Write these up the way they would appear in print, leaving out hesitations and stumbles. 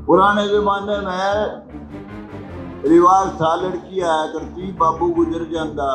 पुराने जमाने में रिवाज था, लड़की आया करती, बाबू गुजर जाता,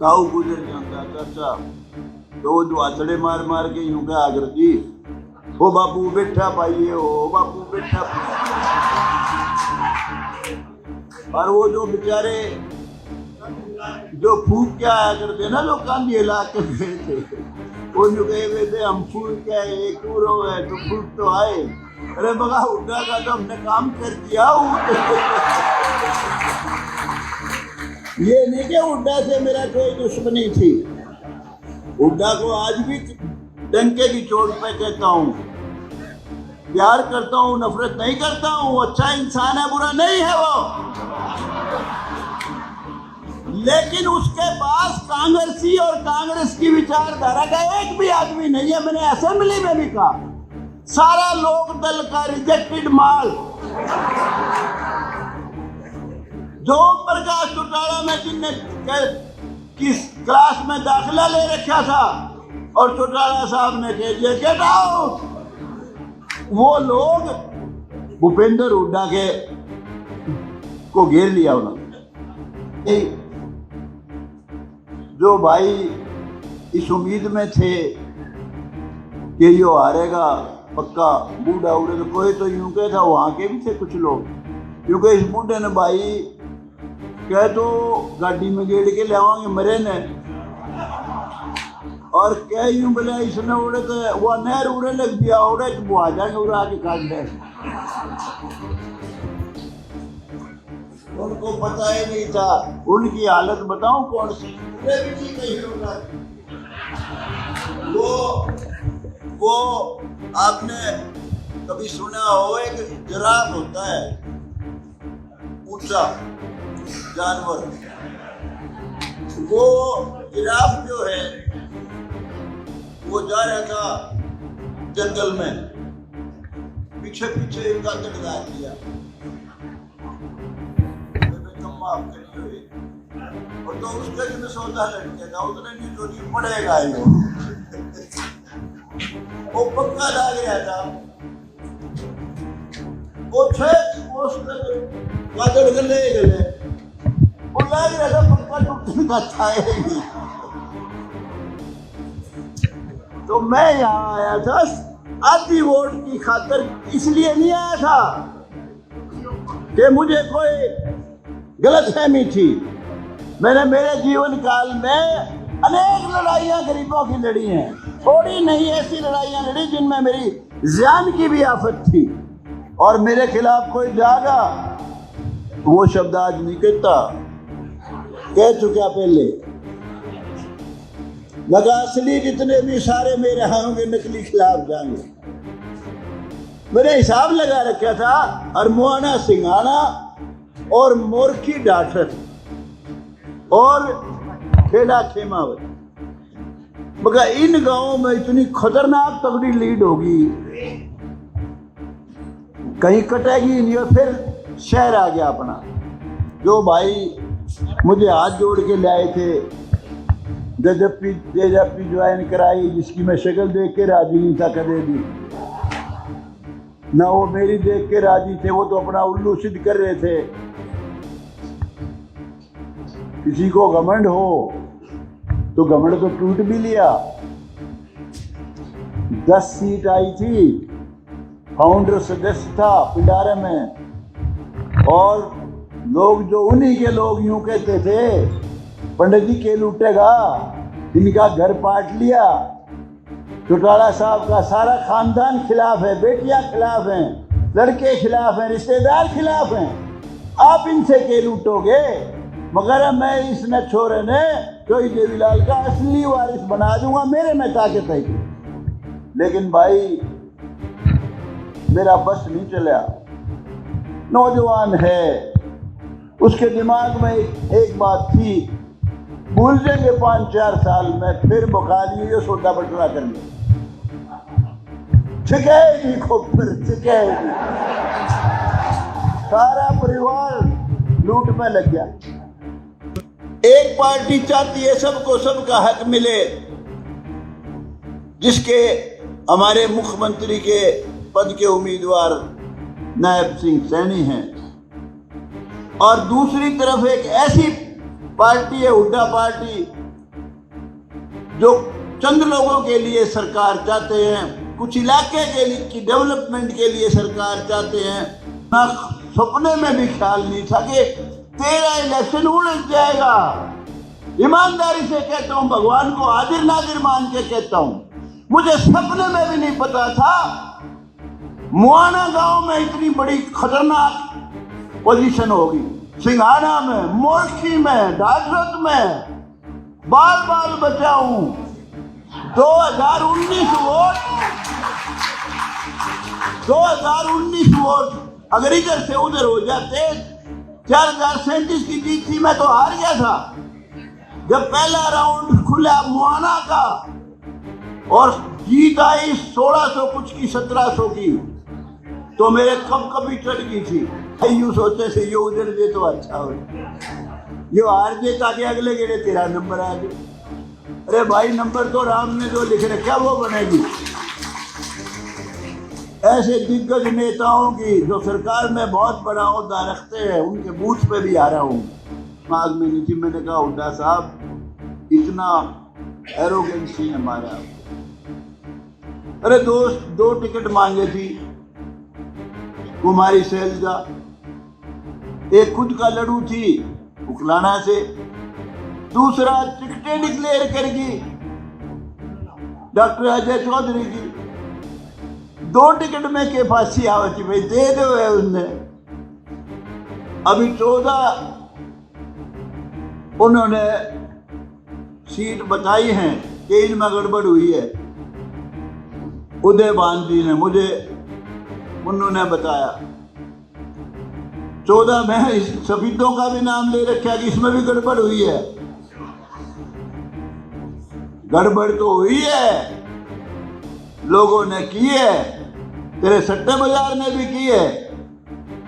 ताऊ गुजर जाता, चाचा तो वो दुआसड़े मार मार के यूं क्या करती, ओ बाबू बैठा पाइए, ओ बाबू बैठा पाइए। और वो जो बेचारे जो फूक क्या आया करते ना, लोग कांधी हिला के गए थे, वो जो कहे हुए थे हम फूक क्या है, एक कूरो है तो फूक तो आए। अरे बगा हुड्डा का तो हमने काम कर दिया। ये नहीं कि हुड्डा से मेरा कोई दुश्मनी थी, हुड्डा को आज भी डंके की चोट पे कहता हूँ, प्यार करता हूँ, नफरत नहीं करता हूँ। अच्छा इंसान है, बुरा नहीं है वो, लेकिन उसके पास कांग्रेसी और कांग्रेस की विचारधारा का एक भी आदमी नहीं है। मैंने असेंबली में भी कहा, सारा लोक दल का रिजेक्टेड माल। जो प्रकाश चौटाला में जिनने किस क्लास में दाखिला ले रखा था और चौटाला साहब ने कह दिया गेट आउट, वो लोग भूपेंद्र हुड्डा के को घेर लिया उन्होंने। जो भाई इस उम्मीद में थे कि यो हारेगा पक्का, बूढ़ा उड़े तो कोई तो यूं के था, वहाँ के भी थे कुछ लोग, क्योंकि इस बूढ़े ने भाई कह तो गाड़ी में गेड़ के ले आवांगे मरे ने, और क्या यूं बोले इसने उड़े तो वो नहर उड़े लग गया, उड़े तो वो आ जाएंगे उड़ा के काट दे। उनको पता ही नहीं था, उनकी हालत बताऊं कौन सी, वो आपने कभी सुना हो, एक जिराफ होता है, ऊंचा जानवर, वो जिराफ जो है वो जा रहा था जंगल में, पीछे पीछे इनका तड़का दिया, और तो उसके में सौदा लड़के का उतने नहीं जो नहीं पड़ेगा ही वो पक्का ला गया था, वो गाजर गले गले वो ला गया था, पक्का टूटने का था ही। तो मैं यहाँ आया था आधी वोट की खातिर, इसलिए नहीं आया था कि मुझे कोई गलतफहमी थी। मैंने मेरे जीवन काल में अनेक लड़ाइयाँ गरीबों की लड़ी हैं, थोड़ी नहीं ऐसी लड़ाइयाँ लड़ी जिनमें मेरी जान की भी आफत थी, और मेरे खिलाफ कोई जागा वो शब्द आज नहीं कहता, कह चुका पहले। लगा असली जितने भी सारे मेरे होंगे, नकली खिलाफ जाएंगे। मैंने हिसाब लगा रखा था, अरमुआना सिंघाना और मोरखी डाठर और खेड़ा खेमावत, मगर इन गांवों में इतनी खतरनाक तगड़ी लीड होगी, कहीं कटेगी नहीं। और फिर शहर आ गया अपना, जो भाई मुझे हाथ जोड़ के ले आए थे, जेजेपी ज्वाइन कराई, जिसकी मैं शक्ल देख के राजी नहीं था कदे भी, ना वो मेरी देख के राजी थे, वो तो अपना उल्लू सिद्ध कर रहे थे। किसी को घमंड हो तो घमंड तो टूट भी लिया। 10 सीट आई थी, फाउंडर सदस्य था पिंडारे में, और लोग जो उन्हीं के लोग यूं कहते थे, पंडित जी के लूटेगा, इनका घर पाट लिया। चौटाला साहब का सारा खानदान खिलाफ है, बेटियां खिलाफ हैं, लड़के खिलाफ हैं, रिश्तेदार खिलाफ हैं, आप इनसे के लूटोगे। मगर मैं इस न छोरे ने कोई देवीलाल का असली वारिस बना दूंगा, मेरे में ताकत है। लेकिन भाई मेरा बस नहीं चला, नौजवान है, उसके दिमाग में एक बात थी, भूल जाएंगे 5-4 साल में, फिर बका लिए ये सौदा बटला करने, छिकेगी खोपर छिकेगी। सारा परिवार लूट में लग गया। एक पार्टी चाहती है सबको सबका हक मिले, जिसके हमारे मुख्यमंत्री के पद के उम्मीदवार नायब सिंह सैनी हैं, और दूसरी तरफ एक ऐसी पार्टी है हुड्डा पार्टी जो चंद लोगों के लिए सरकार चाहते हैं, कुछ इलाके के लिए की डेवलपमेंट के लिए सरकार चाहते हैं। ना सपने में भी ख्याल नहीं था कि तेरा इलेक्शन उड़ जाएगा। ईमानदारी से कहता हूँ, भगवान को हाजिर नाजिर मान के कहता हूँ, मुझे सपने में भी नहीं पता था मुआना गांव में इतनी बड़ी खतरनाक पोजीशन होगी। सिंघाना में, मोरखी में, ढाढरत में बाल बाल बचाऊं। 2019 वोट अगर इधर से उधर हो जाते, 4037 की जीत थी, मैं तो हार गया था। जब पहला राउंड खुला मुआना का और जीत आई 1600 कुछ की, 1700 की, तो मेरे कब कभी चढ़ गई थी। यूं सोचे से यो उधर दे तो अच्छा हो, यो हार दे ताकि अगले गेड़े तेरा नंबर आ जाए। अरे भाई, नंबर तो राम ने जो लिख रखा वो बनेगी। ऐसे दिग्गज नेताओं की जो सरकार में बहुत बड़ा ओहदा रखते हैं, उनके बूथ पे भी आ रहा हूँ। दिमाग में नहीं थी, मैंने कहा हुड्डा साहब इतना एरोगेंसी है हमारा। अरे दोस्त, 2 टिकट मांगे थी कुमारी सैलजा, एक खुद का लड़ू थी उकलाना से, दूसरा टिकटें डिक्लेयर करेगी डॉक्टर अजय चौधरी की। 2 टिकट में के फांसी आवती भाई दे दो है उसने। अभी 14 उन्होंने सीट बताई हैं कि इनमें गड़बड़ हुई है। उदय भान जी ने मुझे उन्होंने बताया 14 में सफीदों का भी नाम ले रखा कि इसमें भी गड़बड़ हुई है। गड़बड़ तो हुई है, लोगों ने की है, तेरे सट्टे बाजार ने भी की है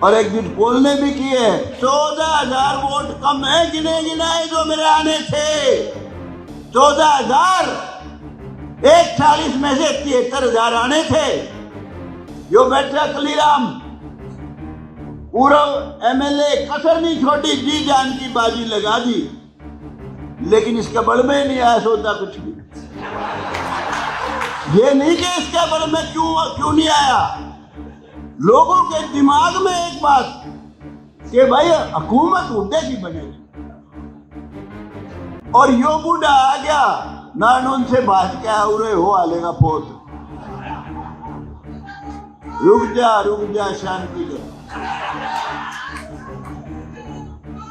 और एग्जिट पोल ने भी की है। 14,000 वोट कम है गिने गिनाए जो मेरे आने थे। 14,000, 140 में से 73,000 आने थे। यो बैठा कलीराम पूर्व एमएलए, कसर नहीं छोटी, जी जान की बाजी लगा दी, लेकिन इसका बल में नहीं आया सोता कुछ भी। ये नहीं कि इसके बल में क्यों नहीं आया। लोगों के दिमाग में एक बात कि भाई हुकूमत हुड्डे की बनेगी, और यो बूढ़ा आ गया नानून से बात क्या उरे हो आलेगा पोत। रुक जा शांति कर,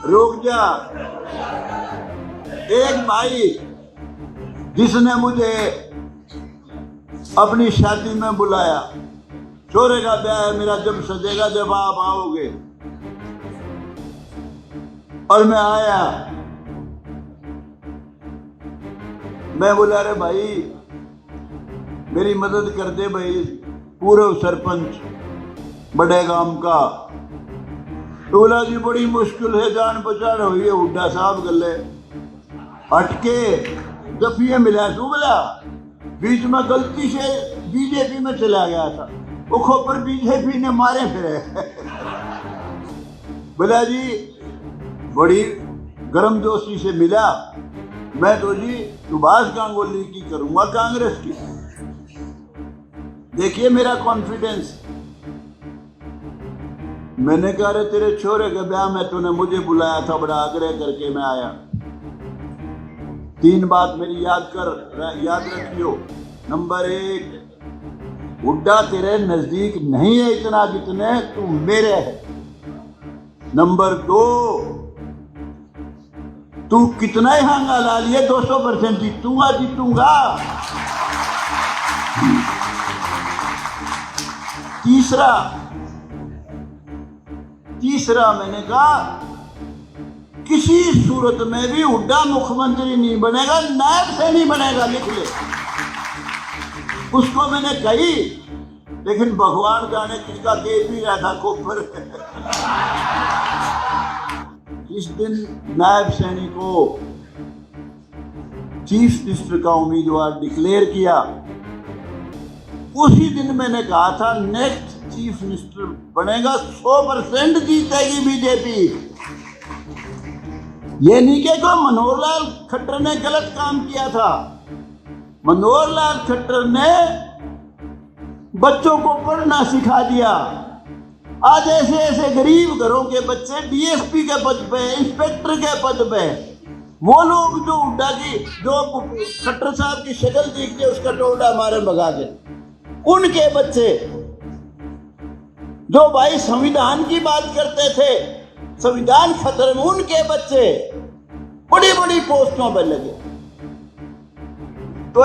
रुक जा। एक भाई जिसने मुझे अपनी शादी में बुलाया, छोरे का ब्याह है मेरा, जब सजेगा जब आप आओगे, और मैं आया। मैं बोला अरे भाई मेरी मदद कर दे भाई, पूर्व सरपंच बड़े गांव का। तो बोला जी बड़ी मुश्किल है, जान पहचान हुई है हुड्डा साहब गले हटके जफिए मिला। तू बोला बीच में गलती से बीजेपी में चला गया था, वो खोपर बीजेपी ने मारे फिरे। बोला जी बड़ी गर्मजोशी से मिला, मैं तो जी सुभाष गांगुली की करूंगा कांग्रेस की। देखिए मेरा कॉन्फिडेंस। मैंने कहा अरे तेरे छोरे के ब्याह में तूने मुझे बुलाया था, बड़ा आग्रह करके मैं आया। 3 बात मेरी याद रखियो। नंबर 1, हुड्डा तेरे नजदीक नहीं है इतना जितने तू मेरे है। नंबर 2, तू कितना ही हांगा ला लिए 200% जीतूंगा। तीसरा मैंने कहा किसी सूरत में भी हुड्डा मुख्यमंत्री नहीं बनेगा, नायब से नहीं बनेगा, लिख ले। उसको मैंने कही, लेकिन भगवान जाने किसका दे भी रहा था कोपर। इस दिन नायब सैनी को चीफ मिनिस्टर का उम्मीदवार डिक्लेयर किया। उसी दिन मैंने कहा था नेक्स्ट चीफ मिनिस्टर बनेगा 100% जीतेगी बीजेपी। ये नहीं कि कोई मनोहर लाल खट्टर ने गलत काम किया था। मनोहर लाल खट्टर ने बच्चों को पढ़ना सिखा दिया। आज ऐसे ऐसे गरीब घरों के बच्चे डीएसपी के पद पे, इंस्पेक्टर के पद पे, वो लोग जो उड्डा की जो खट्टर साहब की शक्ल देख के उसका टोड़ा मारे भगा के, उनके बच्चे जो भाई संविधान की बात करते थे, संविधान खतरे में, उनके बच्चे बड़ी बड़ी पोस्टों पर लगे। तो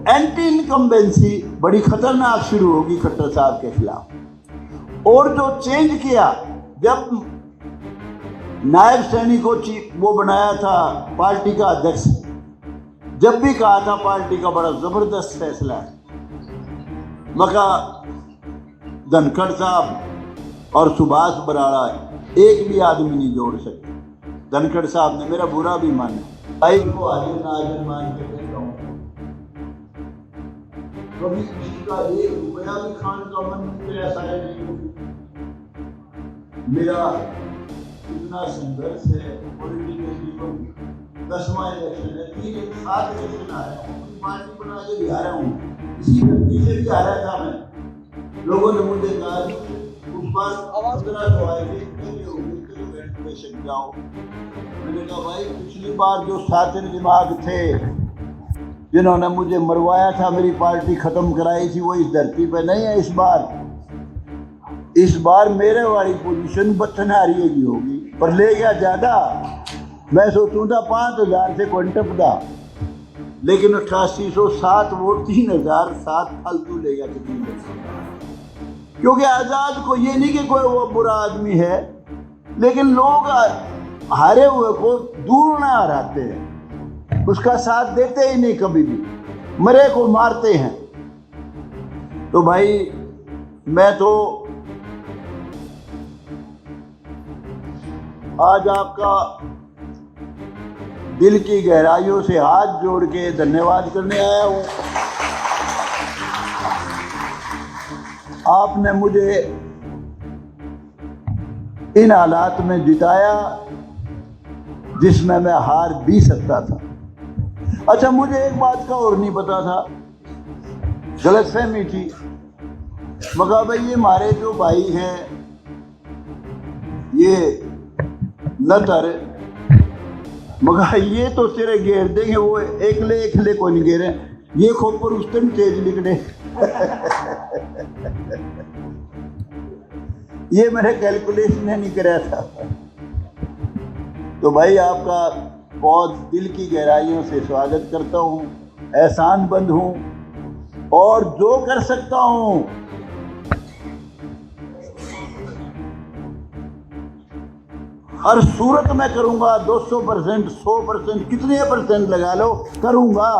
एंटी इनकम्बेंसी बड़ी खतरनाक शुरू होगी खट्टर साहब के खिलाफ। और जो चेंज किया, जब नायब सैनी को वो बनाया था पार्टी का अध्यक्ष, जब भी कहा था पार्टी का बड़ा जबरदस्त फैसला है, मगर धनखड़ साहब और सुभाष बराड़ा एक भी आदमी नहीं जोड़ सकते। धनखड़ साहब ने मेरा बुरा भी माना, भाई को हाजिर नाजिर मान के कहता हूँ, कभी किसी का 1 रुपया भी खाने का मन नहीं ऐसा है नहीं। मेरा इतना संघर्ष है पॉलिटिकल जीवन, 10वां इलेक्शन है, 7 इलेक्शन आ रहा हूँ, अपनी पार्टी बना के भी आ रहा हूँ, इसी धरती से भी आ रहा था मैं। लोगों ने मुझे कहा उस बार 1500 आए थे, जाओ। मैंने कहा भाई पिछली बार जो सातिर दिमाग थे जिन्होंने मुझे मरवाया था, मेरी पार्टी खत्म कराई थी, वो इस धरती पे नहीं है। इस बार मेरे वाली पोजीशन बथनारिये की होगी, पर ले गया ज्यादा। मैं सोचूं था 5000 से क्विंटप था, लेकिन 8807 वोट 3007 फालतू ले गया। क्योंकि आजाद को ये नहीं कि कोई वो बुरा आदमी है, लेकिन लोग हारे हुए को दूर ना हराते हैं, उसका साथ देते ही नहीं, कभी भी मरे को मारते हैं। तो भाई मैं तो आज आपका दिल की गहराइयों से हाथ जोड़ के धन्यवाद करने आया हूं। आपने मुझे इन हालात में जिताया जिसमें मैं हार भी सकता था। अच्छा, मुझे एक बात का और नहीं पता था, गलतफहमी थी, मगर भाई ये हमारे जो भाई हैं, ये नतर, मगर ये तो सिरे घेर देंगे, वो एकले को नहीं घेरे, ये खोपर उस दिन तेज निकले। ये मैंने कैलकुलेशन नहीं कराया था। तो भाई आपका बहुत दिल की गहराइयों से स्वागत करता हूँ, एहसानमंद हूँ, और जो कर सकता हूँ हर सूरत में करूँगा। 200%, 100%, कितने % लगा लो, करूँगा।